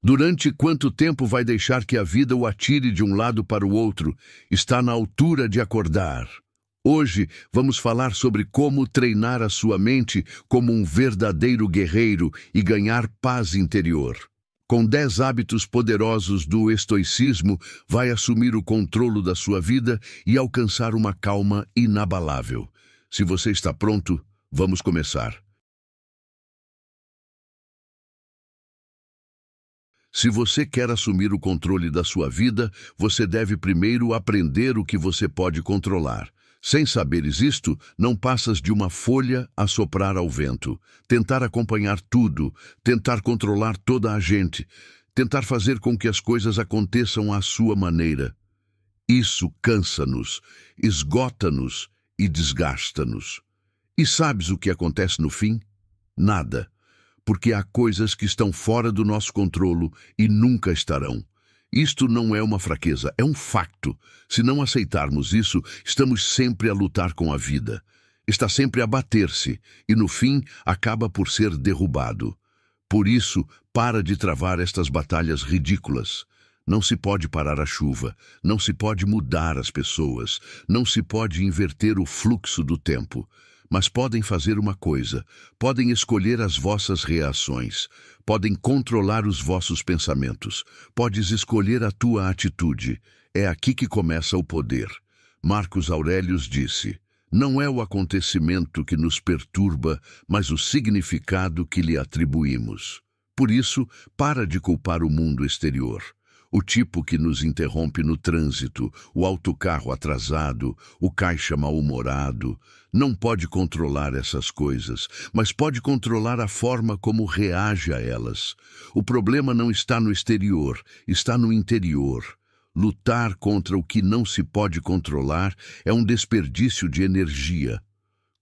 Durante quanto tempo vai deixar que a vida o atire de um lado para o outro? Está na altura de acordar. Hoje vamos falar sobre como treinar a sua mente como um verdadeiro guerreiro e ganhar paz interior. Com 10 hábitos poderosos do estoicismo, vai assumir o controle da sua vida e alcançar uma calma inabalável. Se você está pronto, vamos começar. Se você quer assumir o controle da sua vida, você deve primeiro aprender o que você pode controlar. Sem saberes isto, não passas de uma folha a soprar ao vento. Tentar acompanhar tudo, tentar controlar toda a gente, tentar fazer com que as coisas aconteçam à sua maneira. Isso cansa-nos, esgota-nos e desgasta-nos. E sabes o que acontece no fim? Nada. Porque há coisas que estão fora do nosso controlo e nunca estarão. Isto não é uma fraqueza, é um facto. Se não aceitarmos isso, estamos sempre a lutar com a vida. Está sempre a bater-se e, no fim, acaba por ser derrubado. Por isso, para de travar estas batalhas ridículas. Não se pode parar a chuva, não se pode mudar as pessoas, não se pode inverter o fluxo do tempo. Mas podem fazer uma coisa, podem escolher as vossas reações, podem controlar os vossos pensamentos, podes escolher a tua atitude. É aqui que começa o poder. Marcos Aurelius disse: não é o acontecimento que nos perturba, mas o significado que lhe atribuímos. Por isso, para de culpar o mundo exterior. O tipo que nos interrompe no trânsito, o autocarro atrasado, o caixa mal-humorado. Não pode controlar essas coisas, mas pode controlar a forma como reage a elas. O problema não está no exterior, está no interior. Lutar contra o que não se pode controlar é um desperdício de energia.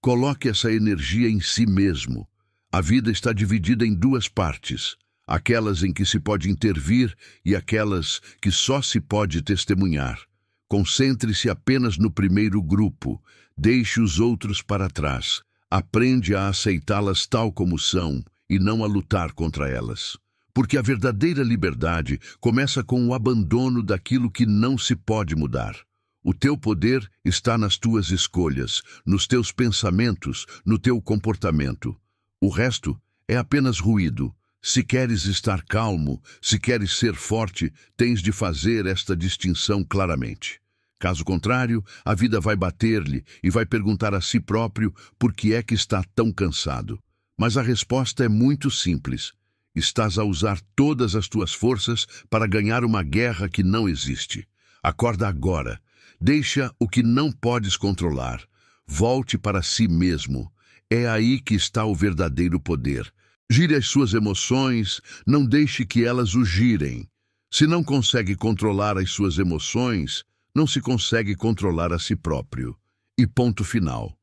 Coloque essa energia em si mesmo. A vida está dividida em 2 partes. Aquelas em que se pode intervir e aquelas que só se pode testemunhar. Concentre-se apenas no primeiro grupo, deixe os outros para trás. Aprende a aceitá-las tal como são e não a lutar contra elas. Porque a verdadeira liberdade começa com o abandono daquilo que não se pode mudar. O teu poder está nas tuas escolhas, nos teus pensamentos, no teu comportamento. O resto é apenas ruído. Se queres estar calmo, se queres ser forte, tens de fazer esta distinção claramente. Caso contrário, a vida vai bater-lhe e vai perguntar a si próprio por que é que está tão cansado. Mas a resposta é muito simples. Estás a usar todas as tuas forças para ganhar uma guerra que não existe. Acorda agora. Deixa o que não podes controlar. Volte para si mesmo. É aí que está o verdadeiro poder. Gire as suas emoções, não deixe que elas o girem. Se não consegue controlar as suas emoções, não se consegue controlar a si próprio. E ponto final.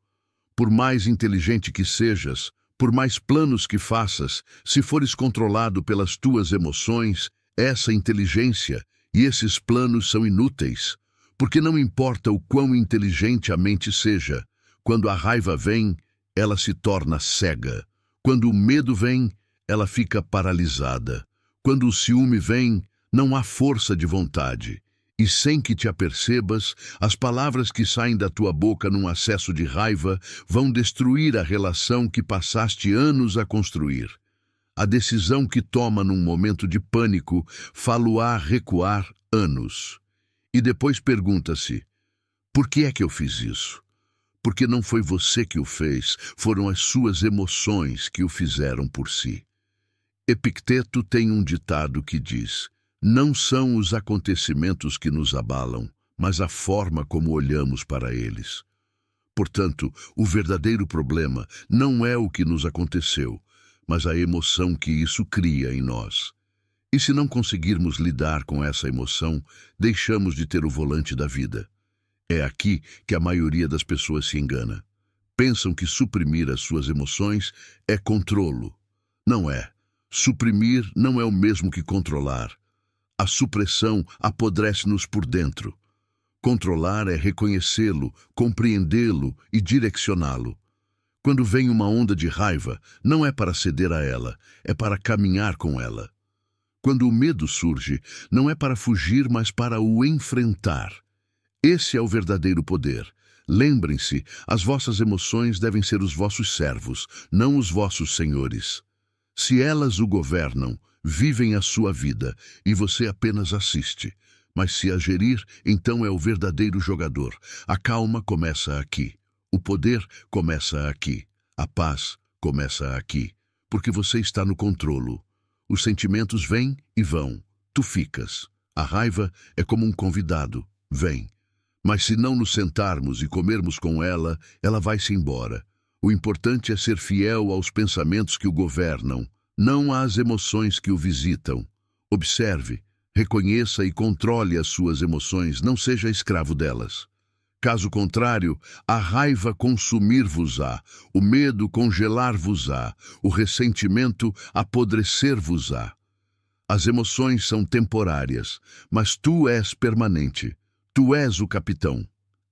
Por mais inteligente que sejas, por mais planos que faças, se fores controlado pelas tuas emoções, essa inteligência e esses planos são inúteis. Porque não importa o quão inteligente a mente seja, quando a raiva vem, ela se torna cega. Quando o medo vem, ela fica paralisada. Quando o ciúme vem, não há força de vontade. E sem que te apercebas, as palavras que saem da tua boca num acesso de raiva vão destruir a relação que passaste anos a construir. A decisão que toma num momento de pânico fá-lo-á recuar anos. E depois pergunta-se: por que é que eu fiz isso? Porque não foi você que o fez, foram as suas emoções que o fizeram por si. Epicteto tem um ditado que diz: não são os acontecimentos que nos abalam, mas a forma como olhamos para eles. Portanto, o verdadeiro problema não é o que nos aconteceu, mas a emoção que isso cria em nós. E se não conseguirmos lidar com essa emoção, deixamos de ter o volante da vida. É aqui que a maioria das pessoas se engana. Pensam que suprimir as suas emoções é controlo. Não é. Suprimir não é o mesmo que controlar. A supressão apodrece-nos por dentro. Controlar é reconhecê-lo, compreendê-lo e direcioná-lo. Quando vem uma onda de raiva, não é para ceder a ela, é para caminhar com ela. Quando o medo surge, não é para fugir, mas para o enfrentar. Esse é o verdadeiro poder. Lembrem-se, as vossas emoções devem ser os vossos servos, não os vossos senhores. Se elas o governam, vivem a sua vida e você apenas assiste. Mas se a gerir, então é o verdadeiro jogador. A calma começa aqui. O poder começa aqui. A paz começa aqui. Porque você está no controlo. Os sentimentos vêm e vão. Tu ficas. A raiva é como um convidado. Vem. Mas se não nos sentarmos e comermos com ela, ela vai-se embora. O importante é ser fiel aos pensamentos que o governam, não às emoções que o visitam. Observe, reconheça e controle as suas emoções, não seja escravo delas. Caso contrário, a raiva consumir-vos-á, o medo congelar-vos-á, o ressentimento apodrecer-vos-á. As emoções são temporárias, mas tu és permanente. Tu és o capitão.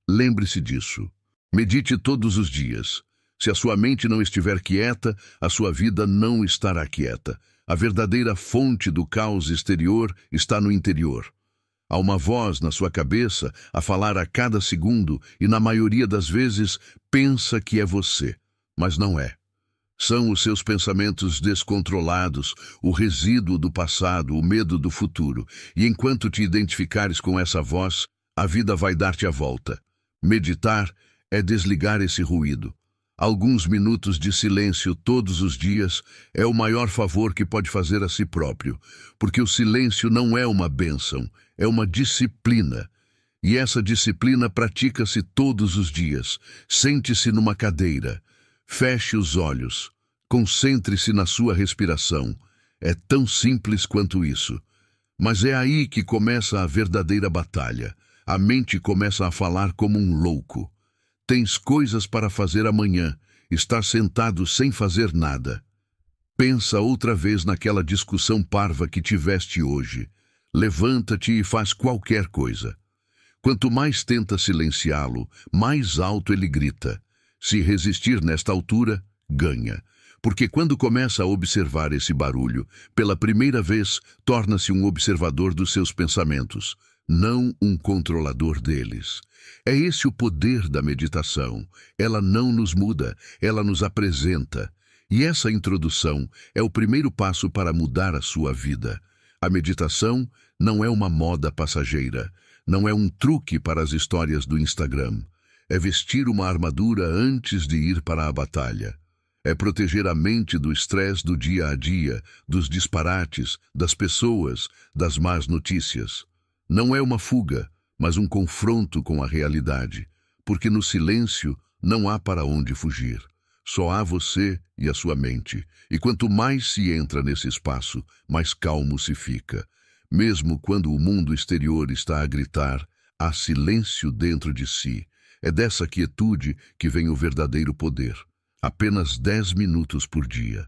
Lembre-se disso. Medite todos os dias. Se a sua mente não estiver quieta, a sua vida não estará quieta. A verdadeira fonte do caos exterior está no interior. Há uma voz na sua cabeça a falar a cada segundo e, na maioria das vezes, pensa que é você, mas não é. São os seus pensamentos descontrolados, o resíduo do passado, o medo do futuro. E enquanto te identificares com essa voz, a vida vai dar-te a volta. Meditar é desligar esse ruído. Alguns minutos de silêncio todos os dias é o maior favor que pode fazer a si próprio, porque o silêncio não é uma bênção, é uma disciplina. E essa disciplina pratica-se todos os dias. Sente-se numa cadeira, feche os olhos, concentre-se na sua respiração. É tão simples quanto isso. Mas é aí que começa a verdadeira batalha. A mente começa a falar como um louco. Tens coisas para fazer amanhã, estar sentado sem fazer nada. Pensa outra vez naquela discussão parva que tiveste hoje. Levanta-te e faz qualquer coisa. Quanto mais tenta silenciá-lo, mais alto ele grita. Se resistir nesta altura, ganha. Porque quando começa a observar esse barulho, pela primeira vez, torna-se um observador dos seus pensamentos, não um controlador deles. É esse o poder da meditação. Ela não nos muda, ela nos apresenta. E essa introdução é o primeiro passo para mudar a sua vida. A meditação não é uma moda passageira, não é um truque para as histórias do Instagram. É vestir uma armadura antes de ir para a batalha. É proteger a mente do estresse do dia a dia, dos disparates, das pessoas, das más notícias. Não é uma fuga, mas um confronto com a realidade, porque no silêncio não há para onde fugir. Só há você e a sua mente, e quanto mais se entra nesse espaço, mais calmo se fica. Mesmo quando o mundo exterior está a gritar, há silêncio dentro de si. É dessa quietude que vem o verdadeiro poder. Apenas 10 minutos por dia.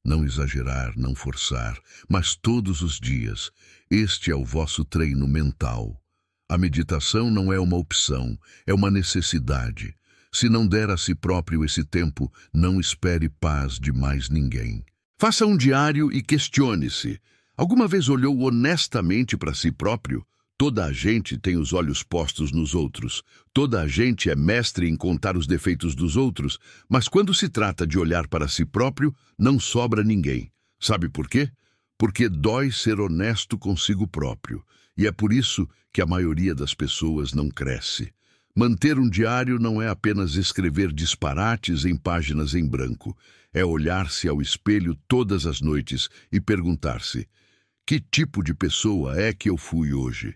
Não exagerar, não forçar, mas todos os dias. Este é o vosso treino mental. A meditação não é uma opção, é uma necessidade. Se não der a si próprio esse tempo, não espere paz de mais ninguém. Faça um diário e questione-se. Alguma vez olhou honestamente para si próprio? Toda a gente tem os olhos postos nos outros. Toda a gente é mestre em contar os defeitos dos outros, mas quando se trata de olhar para si próprio, não sobra ninguém. Sabe por quê? Porque dói ser honesto consigo próprio. E é por isso que a maioria das pessoas não cresce. Manter um diário não é apenas escrever disparates em páginas em branco. É olhar-se ao espelho todas as noites e perguntar-se: que tipo de pessoa é que eu fui hoje?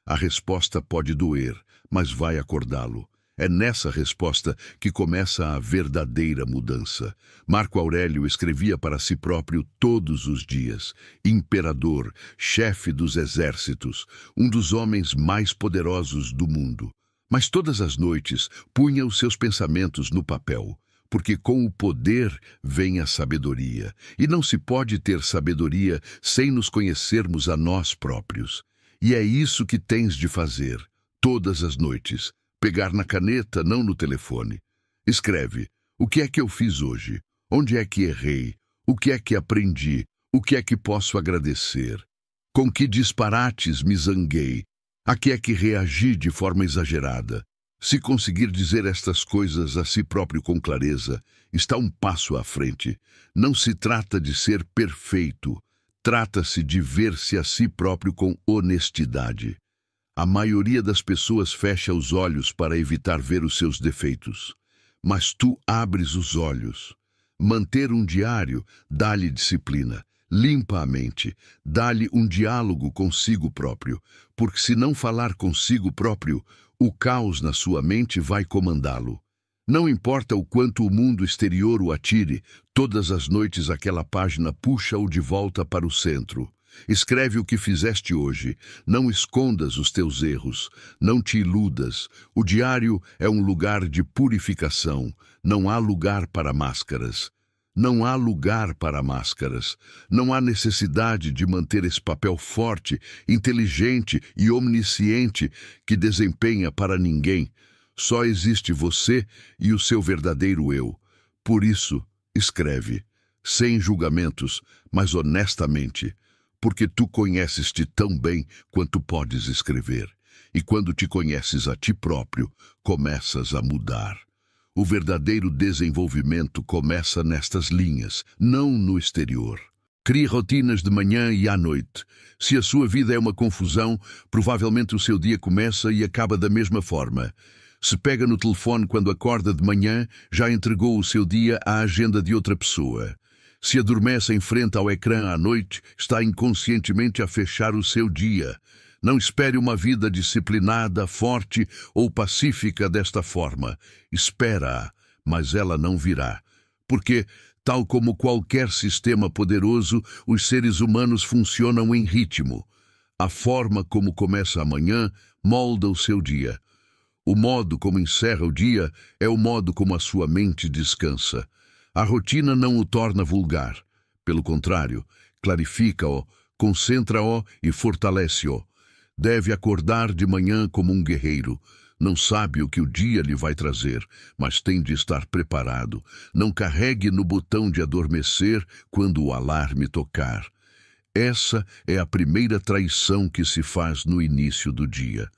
A resposta pode doer, mas vai acordá-lo. É nessa resposta que começa a verdadeira mudança. Marco Aurélio escrevia para si próprio todos os dias. Imperador, chefe dos exércitos, um dos homens mais poderosos do mundo. Mas todas as noites punha os seus pensamentos no papel, porque com o poder vem a sabedoria. E não se pode ter sabedoria sem nos conhecermos a nós próprios. E é isso que tens de fazer, todas as noites. Pegar na caneta, não no telefone. Escreve: o que é que eu fiz hoje? Onde é que errei? O que é que aprendi? O que é que posso agradecer? Com que disparates me zanguei? A que é que reagi de forma exagerada? Se conseguir dizer estas coisas a si próprio com clareza, está um passo à frente. Não se trata de ser perfeito, trata-se de ver-se a si próprio com honestidade. A maioria das pessoas fecha os olhos para evitar ver os seus defeitos. Mas tu abres os olhos. Manter um diário dá-lhe disciplina. Limpa a mente, dá-lhe um diálogo consigo próprio, porque se não falar consigo próprio, o caos na sua mente vai comandá-lo. Não importa o quanto o mundo exterior o atire, todas as noites aquela página puxa-o de volta para o centro. Escreve o que fizeste hoje, não escondas os teus erros, não te iludas. O diário é um lugar de purificação, não há lugar para máscaras. Não há lugar para máscaras. Não há necessidade de manter esse papel forte, inteligente e omnisciente que desempenha para ninguém. Só existe você e o seu verdadeiro eu. Por isso, escreve, sem julgamentos, mas honestamente, porque tu conheces-te tão bem quanto podes escrever. E quando te conheces a ti próprio, começas a mudar. O verdadeiro desenvolvimento começa nestas linhas, não no exterior. Crie rotinas de manhã e à noite. Se a sua vida é uma confusão, provavelmente o seu dia começa e acaba da mesma forma. Se pega no telefone quando acorda de manhã, já entregou o seu dia à agenda de outra pessoa. Se adormece em frente ao ecrã à noite, está inconscientemente a fechar o seu dia. Não espere uma vida disciplinada, forte ou pacífica desta forma. Espera-a, mas ela não virá. Porque, tal como qualquer sistema poderoso, os seres humanos funcionam em ritmo. A forma como começa a manhã molda o seu dia. O modo como encerra o dia é o modo como a sua mente descansa. A rotina não o torna vulgar. Pelo contrário, clarifica-o, concentra-o e fortalece-o. Deve acordar de manhã como um guerreiro. Não sabe o que o dia lhe vai trazer, mas tem de estar preparado. Não carregue no botão de adormecer quando o alarme tocar. Essa é a primeira traição que se faz no início do dia.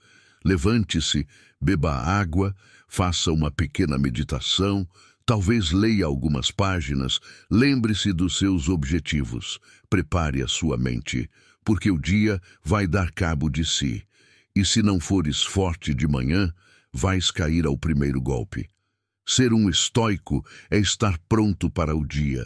Levante-se, beba água, faça uma pequena meditação, talvez leia algumas páginas, lembre-se dos seus objetivos, prepare a sua mente, porque o dia vai dar cabo de si. E se não fores forte de manhã, vais cair ao primeiro golpe. Ser um estoico é estar pronto para o dia.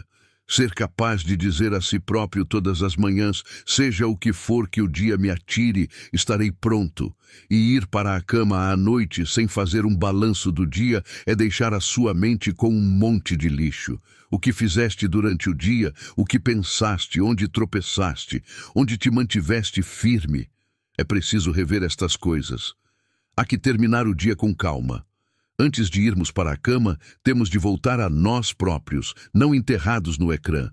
Ser capaz de dizer a si próprio todas as manhãs, seja o que for que o dia me atire, estarei pronto. E ir para a cama à noite sem fazer um balanço do dia é deixar a sua mente com um monte de lixo. O que fizeste durante o dia, o que pensaste, onde tropeçaste, onde te mantiveste firme. É preciso rever estas coisas. Há que terminar o dia com calma. Antes de irmos para a cama, temos de voltar a nós próprios, não enterrados no ecrã.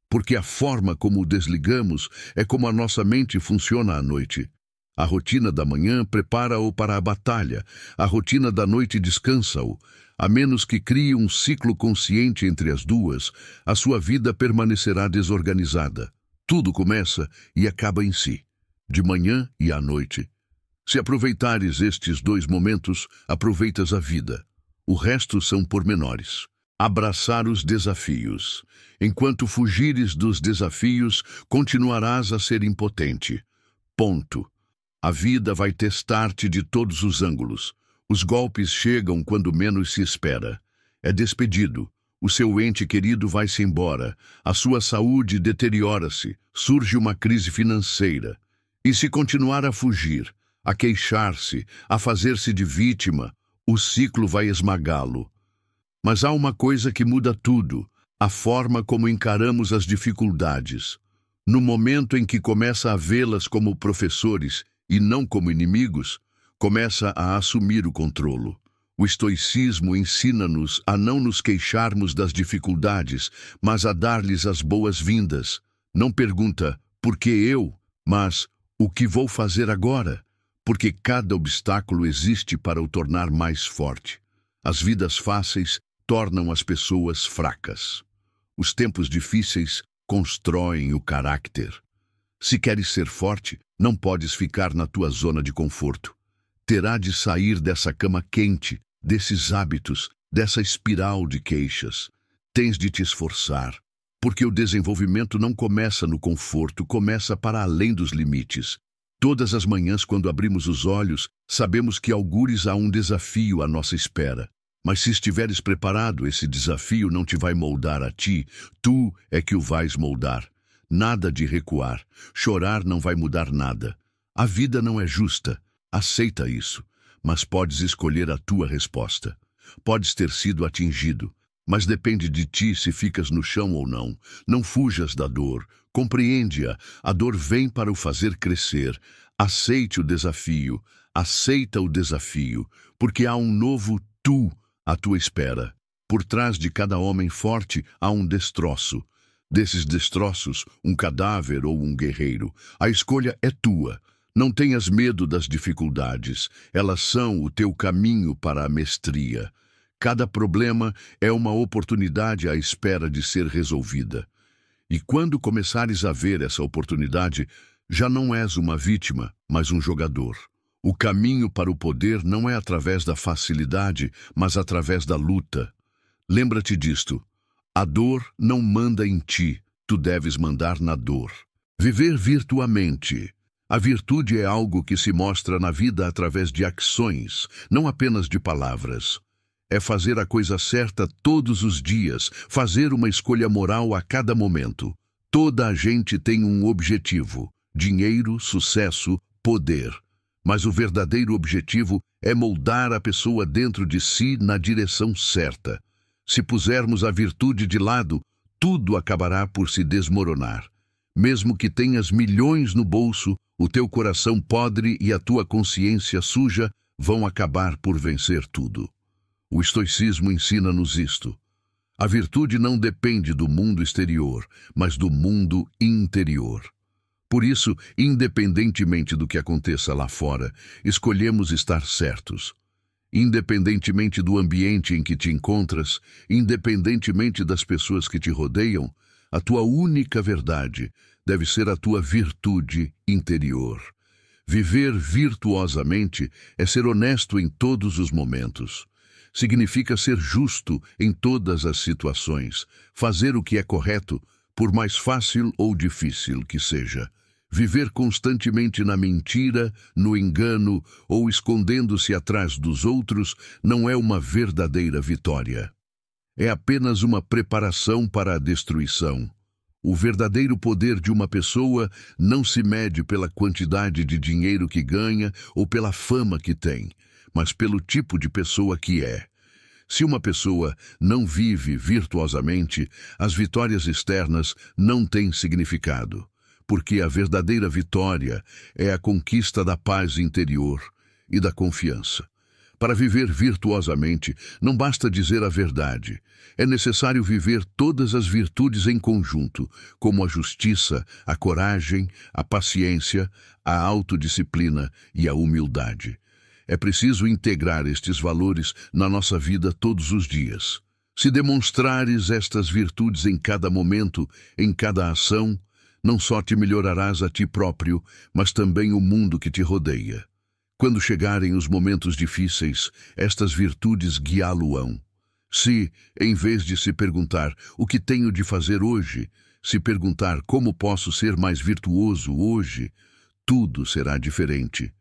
Porque a forma como o desligamos é como a nossa mente funciona à noite. A rotina da manhã prepara-o para a batalha, a rotina da noite descansa-o. A menos que crie um ciclo consciente entre as duas, a sua vida permanecerá desorganizada. Tudo começa e acaba em si, de manhã e à noite. Se aproveitares estes dois momentos, aproveitas a vida. O resto são pormenores. Abraçar os desafios. Enquanto fugires dos desafios, continuarás a ser impotente. Ponto. A vida vai testar-te de todos os ângulos. Os golpes chegam quando menos se espera. É despedido. O seu ente querido vai-se embora. A sua saúde deteriora-se. Surge uma crise financeira. E se continuar a fugir, a queixar-se, a fazer-se de vítima, o ciclo vai esmagá-lo. Mas há uma coisa que muda tudo, a forma como encaramos as dificuldades. No momento em que começa a vê-las como professores e não como inimigos, começa a assumir o controle. O estoicismo ensina-nos a não nos queixarmos das dificuldades, mas a dar-lhes as boas-vindas. Não pergunta, por que eu? Mas, o que vou fazer agora? Porque cada obstáculo existe para o tornar mais forte. As vidas fáceis tornam as pessoas fracas. Os tempos difíceis constroem o caráter. Se queres ser forte, não podes ficar na tua zona de conforto. Terá de sair dessa cama quente, desses hábitos, dessa espiral de queixas. Tens de te esforçar, porque o desenvolvimento não começa no conforto, começa para além dos limites. Todas as manhãs, quando abrimos os olhos, sabemos que algures há um desafio à nossa espera. Mas se estiveres preparado, esse desafio não te vai moldar a ti, tu é que o vais moldar. Nada de recuar, chorar não vai mudar nada. A vida não é justa, aceita isso, mas podes escolher a tua resposta. Podes ter sido atingido, mas depende de ti se ficas no chão ou não. Não fujas da dor, compreende-a. A dor vem para o fazer crescer. Aceite o desafio, aceita o desafio, porque há um novo tu à tua espera. Por trás de cada homem forte há um destroço. Desses destroços, um cadáver ou um guerreiro. A escolha é tua. Não tenhas medo das dificuldades. Elas são o teu caminho para a mestria. Cada problema é uma oportunidade à espera de ser resolvida. E quando começares a ver essa oportunidade, já não és uma vítima, mas um jogador. O caminho para o poder não é através da facilidade, mas através da luta. Lembra-te disto. A dor não manda em ti, tu deves mandar na dor. Viver virtuamente. A virtude é algo que se mostra na vida através de ações, não apenas de palavras. É fazer a coisa certa todos os dias, fazer uma escolha moral a cada momento. Toda a gente tem um objetivo: dinheiro, sucesso, poder. Mas o verdadeiro objetivo é moldar a pessoa dentro de si na direção certa. Se pusermos a virtude de lado, tudo acabará por se desmoronar. Mesmo que tenhas milhões no bolso, o teu coração podre e a tua consciência suja vão acabar por vencer tudo. O estoicismo ensina-nos isto. A virtude não depende do mundo exterior, mas do mundo interior. Por isso, independentemente do que aconteça lá fora, escolhemos estar certos. Independentemente do ambiente em que te encontras, independentemente das pessoas que te rodeiam, a tua única verdade deve ser a tua virtude interior. Viver virtuosamente é ser honesto em todos os momentos. Significa ser justo em todas as situações, fazer o que é correto, por mais fácil ou difícil que seja. Viver constantemente na mentira, no engano ou escondendo-se atrás dos outros não é uma verdadeira vitória. É apenas uma preparação para a destruição. O verdadeiro poder de uma pessoa não se mede pela quantidade de dinheiro que ganha ou pela fama que tem, mas pelo tipo de pessoa que é. Se uma pessoa não vive virtuosamente, as vitórias externas não têm significado, porque a verdadeira vitória é a conquista da paz interior e da confiança. Para viver virtuosamente, não basta dizer a verdade. É necessário viver todas as virtudes em conjunto, como a justiça, a coragem, a paciência, a autodisciplina e a humildade. É preciso integrar estes valores na nossa vida todos os dias. Se demonstrares estas virtudes em cada momento, em cada ação, não só te melhorarás a ti próprio, mas também o mundo que te rodeia. Quando chegarem os momentos difíceis, estas virtudes guiá-lo-ão. Se, em vez de se perguntar o que tenho de fazer hoje, se perguntar como posso ser mais virtuoso hoje, tudo será diferente.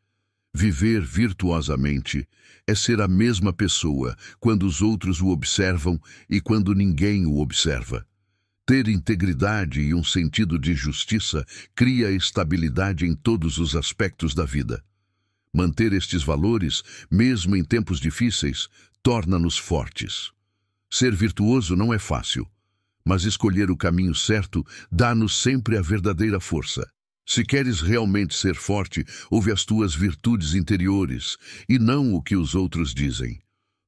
Viver virtuosamente é ser a mesma pessoa quando os outros o observam e quando ninguém o observa. Ter integridade e um sentido de justiça cria estabilidade em todos os aspectos da vida. Manter estes valores, mesmo em tempos difíceis, torna-nos fortes. Ser virtuoso não é fácil, mas escolher o caminho certo dá-nos sempre a verdadeira força. Se queres realmente ser forte, ouve as tuas virtudes interiores e não o que os outros dizem.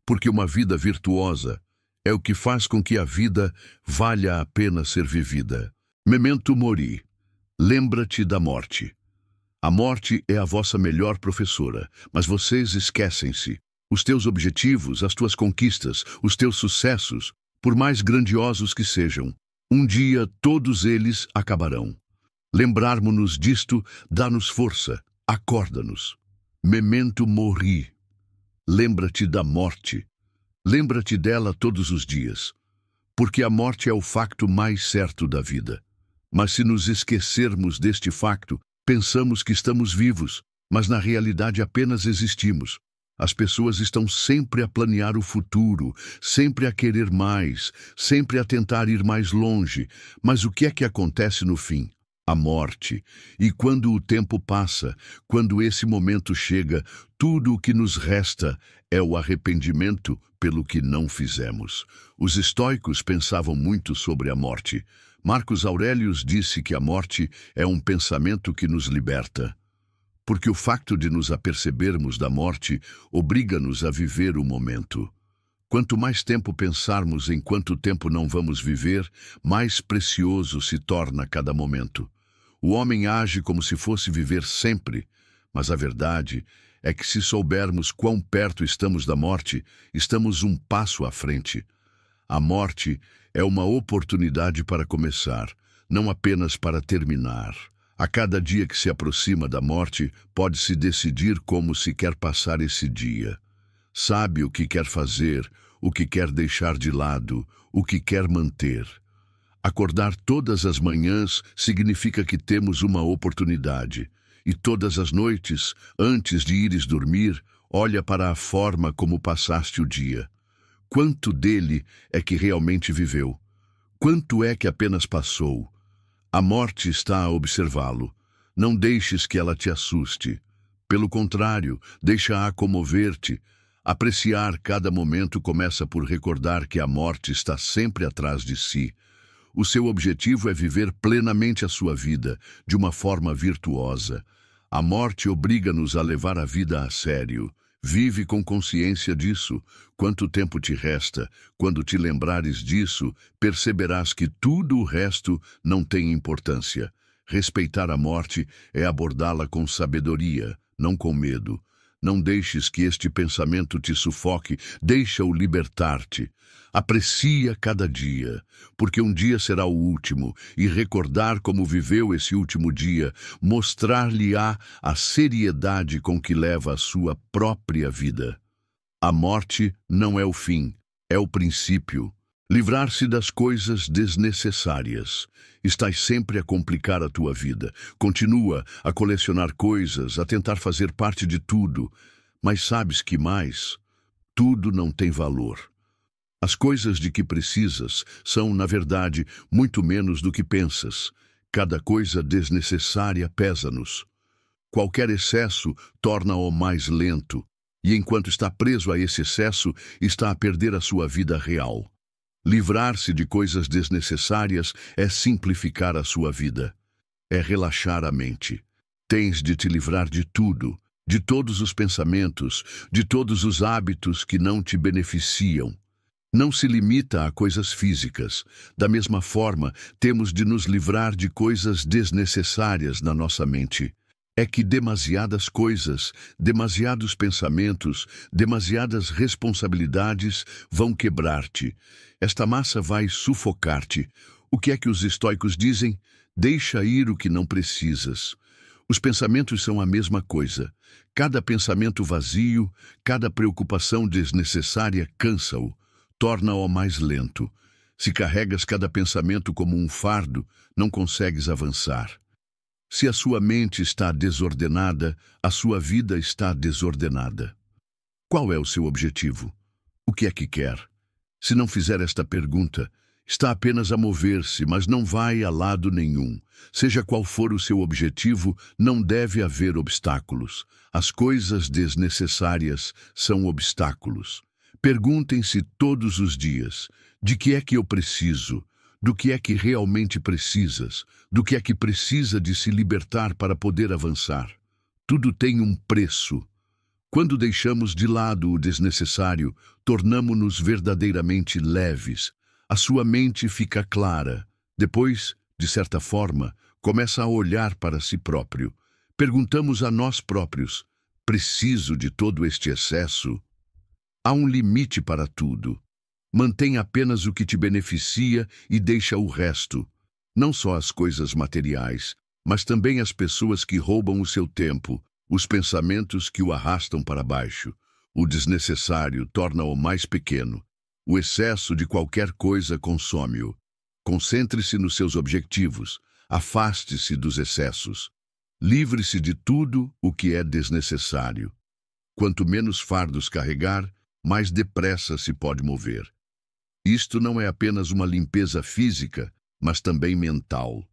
Porque uma vida virtuosa é o que faz com que a vida valha a pena ser vivida. Memento mori. Lembra-te da morte. A morte é a vossa melhor professora, mas vocês esquecem-se. Os teus objetivos, as tuas conquistas, os teus sucessos, por mais grandiosos que sejam, um dia todos eles acabarão. Lembrarmos-nos disto dá-nos força, acorda-nos. Memento mori. Lembra-te da morte. Lembra-te dela todos os dias, porque a morte é o facto mais certo da vida. Mas se nos esquecermos deste facto, pensamos que estamos vivos, mas na realidade apenas existimos. As pessoas estão sempre a planear o futuro, sempre a querer mais, sempre a tentar ir mais longe. Mas o que é que acontece no fim? A morte. E quando o tempo passa, quando esse momento chega, tudo o que nos resta é o arrependimento pelo que não fizemos. Os estoicos pensavam muito sobre a morte. Marcos Aurelius disse que a morte é um pensamento que nos liberta, porque o facto de nos apercebermos da morte obriga-nos a viver o momento. Quanto mais tempo pensarmos em quanto tempo não vamos viver, mais precioso se torna cada momento. O homem age como se fosse viver sempre, mas a verdade é que se soubermos quão perto estamos da morte, estamos um passo à frente. A morte é uma oportunidade para começar, não apenas para terminar. A cada dia que se aproxima da morte, pode-se decidir como se quer passar esse dia. Sabe o que quer fazer, o que quer deixar de lado, o que quer manter. Acordar todas as manhãs significa que temos uma oportunidade. E todas as noites, antes de ires dormir, olha para a forma como passaste o dia. Quanto dele é que realmente viveu? Quanto é que apenas passou? A morte está a observá-lo. Não deixes que ela te assuste. Pelo contrário, deixa-a comover-te. Apreciar cada momento começa por recordar que a morte está sempre atrás de si. O seu objetivo é viver plenamente a sua vida, de uma forma virtuosa. A morte obriga-nos a levar a vida a sério. Vive com consciência disso. Quanto tempo te resta? Quando te lembrares disso, perceberás que tudo o resto não tem importância. Respeitar a morte é abordá-la com sabedoria, não com medo. Não deixes que este pensamento te sufoque, deixa-o libertar-te. Aprecia cada dia, porque um dia será o último, e recordar como viveu esse último dia, mostrar-lhe-á a seriedade com que leva a sua própria vida. A morte não é o fim, é o princípio. Livrar-se das coisas desnecessárias. Estás sempre a complicar a tua vida. Continua a colecionar coisas, a tentar fazer parte de tudo. Mas sabes que mais? Tudo não tem valor. As coisas de que precisas são, na verdade, muito menos do que pensas. Cada coisa desnecessária pesa-nos. Qualquer excesso torna-o mais lento. E enquanto está preso a esse excesso, está a perder a sua vida real. Livrar-se de coisas desnecessárias é simplificar a sua vida. É relaxar a mente. Tens de te livrar de tudo, de todos os pensamentos, de todos os hábitos que não te beneficiam. Não se limita a coisas físicas. Da mesma forma, temos de nos livrar de coisas desnecessárias na nossa mente. É que demasiadas coisas, demasiados pensamentos, demasiadas responsabilidades vão quebrar-te. Esta massa vai sufocar-te. O que é que os estoicos dizem? Deixa ir o que não precisas. Os pensamentos são a mesma coisa. Cada pensamento vazio, cada preocupação desnecessária cansa-o, torna-o mais lento. Se carregas cada pensamento como um fardo, não consegues avançar. Se a sua mente está desordenada, a sua vida está desordenada. Qual é o seu objetivo? O que é que quer? Se não fizer esta pergunta, está apenas a mover-se, mas não vai a lado nenhum. Seja qual for o seu objetivo, não deve haver obstáculos. As coisas desnecessárias são obstáculos. Perguntem-se todos os dias: de que é que eu preciso? Do que é que realmente precisas? Do que é que precisa de se libertar para poder avançar? Tudo tem um preço. Quando deixamos de lado o desnecessário, tornamo-nos verdadeiramente leves. A sua mente fica clara. Depois, de certa forma, começa a olhar para si próprio. Perguntamos a nós próprios: preciso de todo este excesso? Há um limite para tudo. Mantém apenas o que te beneficia e deixa o resto. Não só as coisas materiais, mas também as pessoas que roubam o seu tempo, os pensamentos que o arrastam para baixo. O desnecessário torna-o mais pequeno. O excesso de qualquer coisa consome-o. Concentre-se nos seus objetivos. Afaste-se dos excessos. Livre-se de tudo o que é desnecessário. Quanto menos fardos carregar, mais depressa se pode mover. Isto não é apenas uma limpeza física, mas também mental.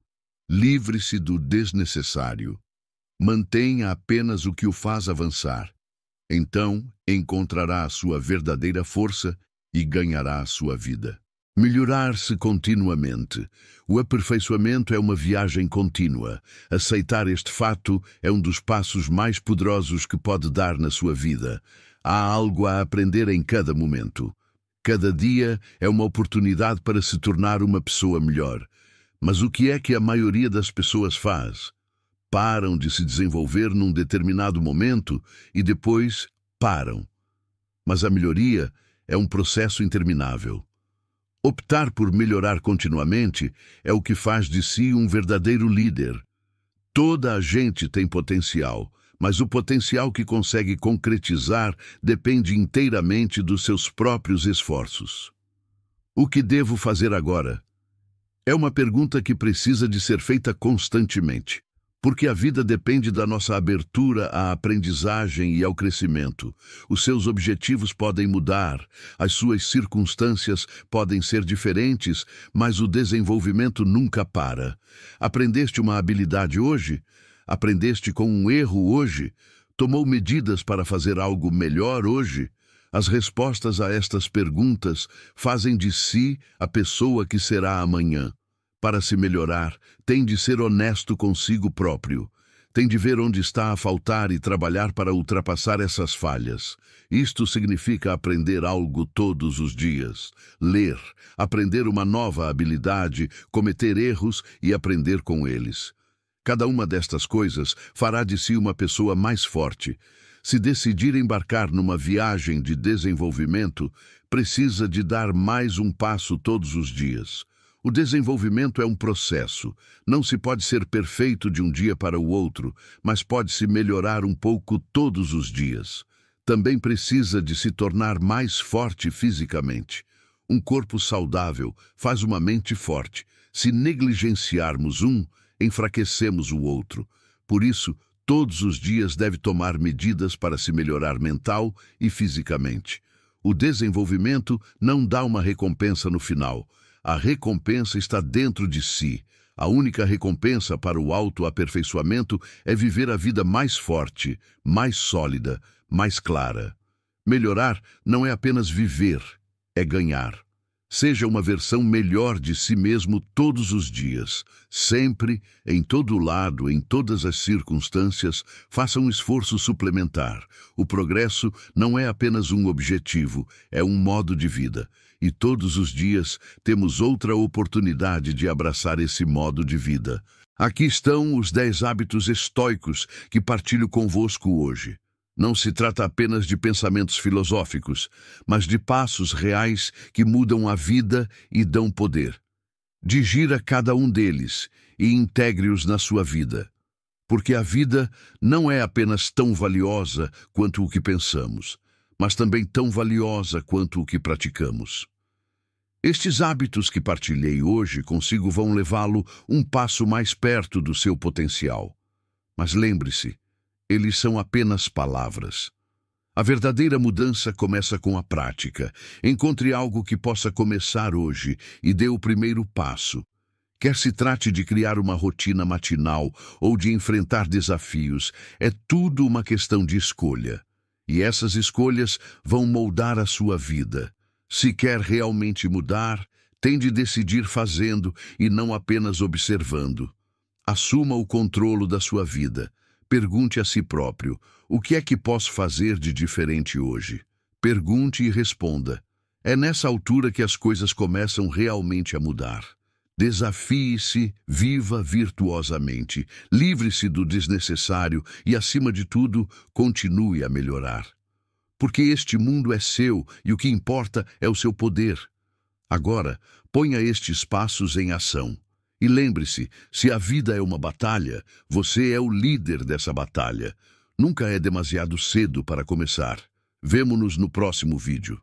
Livre-se do desnecessário. Mantenha apenas o que o faz avançar. Então, encontrará a sua verdadeira força e ganhará a sua vida. Melhorar-se continuamente. O aperfeiçoamento é uma viagem contínua. Aceitar este fato é um dos passos mais poderosos que pode dar na sua vida. Há algo a aprender em cada momento. Cada dia é uma oportunidade para se tornar uma pessoa melhor. Mas o que é que a maioria das pessoas faz? Param de se desenvolver num determinado momento e depois param. Mas a melhoria é um processo interminável. Optar por melhorar continuamente é o que faz de si um verdadeiro líder. Toda a gente tem potencial, mas o potencial que consegue concretizar depende inteiramente dos seus próprios esforços. O que devo fazer agora? É uma pergunta que precisa de ser feita constantemente, porque a vida depende da nossa abertura à aprendizagem e ao crescimento. Os seus objetivos podem mudar, as suas circunstâncias podem ser diferentes, mas o desenvolvimento nunca para. Aprendeste uma habilidade hoje? Aprendeste com um erro hoje? Tomou medidas para fazer algo melhor hoje? As respostas a estas perguntas fazem de si a pessoa que será amanhã. Para se melhorar, tem de ser honesto consigo próprio. Tem de ver onde está a faltar e trabalhar para ultrapassar essas falhas. Isto significa aprender algo todos os dias. Ler, aprender uma nova habilidade, cometer erros e aprender com eles. Cada uma destas coisas fará de si uma pessoa mais forte. Se decidir embarcar numa viagem de desenvolvimento, precisa de dar mais um passo todos os dias. O desenvolvimento é um processo. Não se pode ser perfeito de um dia para o outro, mas pode-se melhorar um pouco todos os dias. Também precisa de se tornar mais forte fisicamente. Um corpo saudável faz uma mente forte. Se negligenciarmos um, enfraquecemos o outro. Por isso, todos os dias deve tomar medidas para se melhorar mental e fisicamente. O desenvolvimento não dá uma recompensa no final. A recompensa está dentro de si. A única recompensa para o autoaperfeiçoamento é viver a vida mais forte, mais sólida, mais clara. Melhorar não é apenas viver, é ganhar. Seja uma versão melhor de si mesmo todos os dias. Sempre, em todo lado, em todas as circunstâncias, faça um esforço suplementar. O progresso não é apenas um objetivo, é um modo de vida. E todos os dias temos outra oportunidade de abraçar esse modo de vida. Aqui estão os 10 hábitos estoicos que partilho convosco hoje. Não se trata apenas de pensamentos filosóficos, mas de passos reais que mudam a vida e dão poder. Digira cada um deles e integre-os na sua vida. Porque a vida não é apenas tão valiosa quanto o que pensamos, mas também tão valiosa quanto o que praticamos. Estes hábitos que partilhei hoje consigo vão levá-lo um passo mais perto do seu potencial. Mas lembre-se, eles são apenas palavras. A verdadeira mudança começa com a prática. Encontre algo que possa começar hoje e dê o primeiro passo. Quer se trate de criar uma rotina matinal ou de enfrentar desafios, é tudo uma questão de escolha. E essas escolhas vão moldar a sua vida. Se quer realmente mudar, tem de decidir fazendo e não apenas observando. Assuma o controle da sua vida. Pergunte a si próprio, o que é que posso fazer de diferente hoje? Pergunte e responda. É nessa altura que as coisas começam realmente a mudar. Desafie-se, viva virtuosamente, livre-se do desnecessário e, acima de tudo, continue a melhorar. Porque este mundo é seu e o que importa é o seu poder. Agora, ponha estes passos em ação. E lembre-se, se a vida é uma batalha, você é o líder dessa batalha. Nunca é demasiado cedo para começar. Vemo-nos no próximo vídeo.